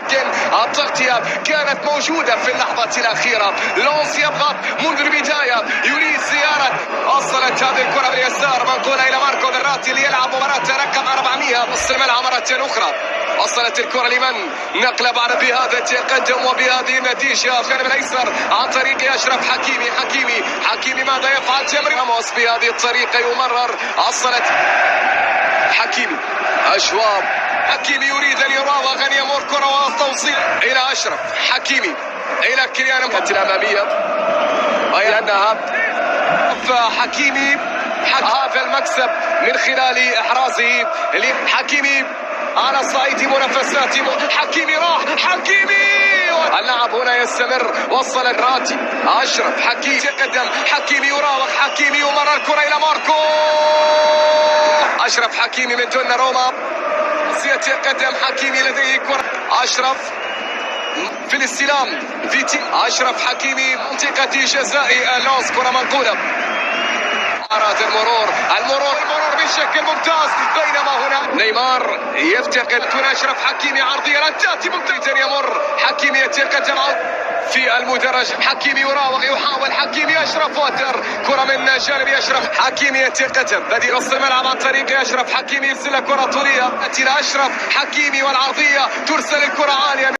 لكن التغطية كانت موجودة في اللحظة الأخيرة. لونس يضغط منذ البداية، يريد زيارة. وصلت هذه الكرة باليسار منقولة إلى ماركو فيراتي ليلعب مباراة رقم 400 نص الملعب مرة أخرى. وصلت الكرة لمن نقل بعد بهذا التقدم وبهذه النتيجة الجانب الأيسر عن طريق أشرف حكيمي ماذا يفعل؟ تمرير راموس بهذه الطريقة يمرر. وصلت حكيمي أشواط، حكيمي يريد أن يراوغ أن يمر كرة وتوصيل إلى أشرف حكيمي إلى كيليان مبابي الأمامية، لأنها حكيمي هذا المكسب من خلال إحرازه لحكيمي على صعيد منافساته. حكيمي راح، اللاعب هنا يستمر. وصل الراتي أشرف حكيمي يتقدم، حكيمي يراوغ، حكيمي يمرر الكرة إلى ماركو. أشرف حكيمي من دوناروما يتقدم، حكيمي لديه كرة. أشرف في الاستلام، فيتي أشرف حكيمي منطقة جزاء لونس، كرة منقولة. أراد المرور بشكل ممتاز، بينما هنا نيمار يفتقد كرة. أشرف حكيمي عرضية لا تأتي ممتازا، يمر حكيمي يتقدم في المدرج، حكيمي يراوغ، يحاول حكيمي. أشرف وتر كرة من جانب أشرف حكيمي يتقدم بديل نص الملعب عن طريق أشرف حكيمي، يرسل كرة طولية إلى أشرف حكيمي والعرضية ترسل الكرة عالية.